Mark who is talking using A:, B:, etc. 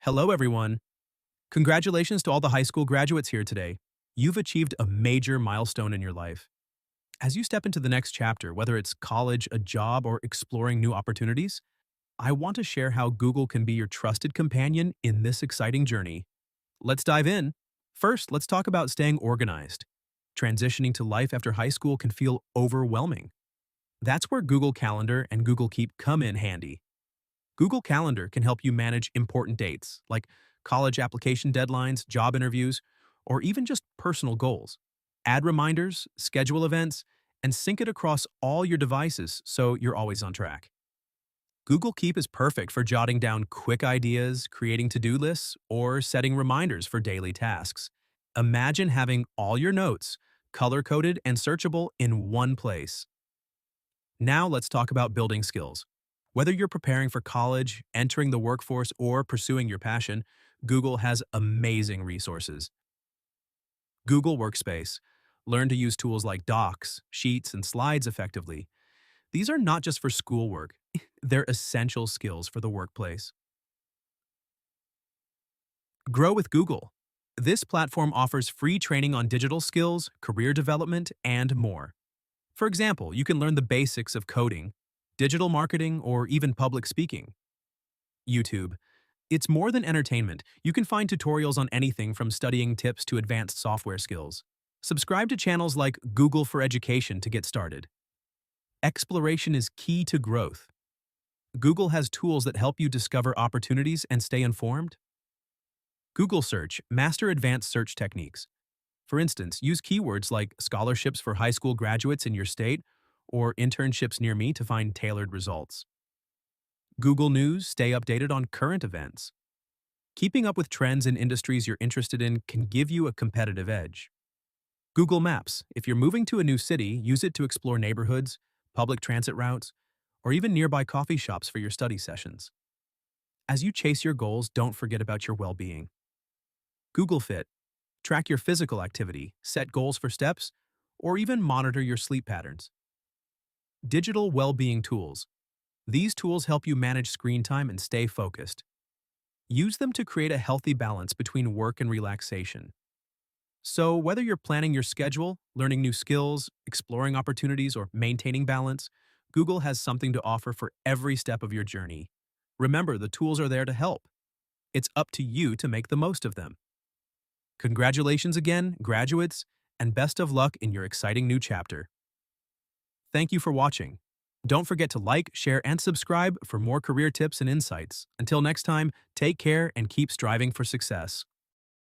A: Hello, everyone. Congratulations to all the high school graduates here today. You've achieved a major milestone in your life. As you step into the next chapter, whether it's college, a job, or exploring new opportunities, I want to share how Google can be your trusted companion in this exciting journey. Let's dive in. First, let's talk about staying organized. Transitioning to life after high school can feel overwhelming. That's where Google Calendar and Google Keep come in handy. Google Calendar can help you manage important dates, like college application deadlines, job interviews, or even just personal goals. Add reminders, schedule events, and sync it across all your devices so you're always on track. Google Keep is perfect for jotting down quick ideas, creating to-do lists, or setting reminders for daily tasks. Imagine having all your notes color-coded and searchable in one place. Now let's talk about building skills. Whether you're preparing for college, entering the workforce, or pursuing your passion, Google has amazing resources. Google Workspace. Learn to use tools like Docs, Sheets, and Slides effectively. These are not just for schoolwork, they're essential skills for the workplace. Grow with Google. This platform offers free training on digital skills, career development, and more. For example, you can learn the basics of coding, digital marketing, or even public speaking. YouTube. It's more than entertainment. You can find tutorials on anything from studying tips to advanced software skills. Subscribe to channels like Google for Education to get started. Exploration is key to growth. Google has tools that help you discover opportunities and stay informed. Google Search. Master advanced search techniques. For instance, use keywords like scholarships for high school graduates in your state or internships near me to find tailored results. Google News. Stay updated on current events. Keeping up with trends in industries you're interested in can give you a competitive edge. Google Maps. If you're moving to a new city, use it to explore neighborhoods, public transit routes, or even nearby coffee shops for your study sessions. As you chase your goals, don't forget about your well-being. Google Fit. Track your physical activity, set goals for steps, or even monitor your sleep patterns. Digital well-being tools. These tools help you manage screen time and stay focused. Use them to create a healthy balance between work and relaxation. So, whether you're planning your schedule, learning new skills, exploring opportunities, or maintaining balance, Google has something to offer for every step of your journey. Remember, the tools are there to help. It's up to you to make the most of them. Congratulations again, graduates, and best of luck in your exciting new chapter. Thank you for watching. Don't forget to like, share, and subscribe for more career tips and insights. Until next time, take care and keep striving for success.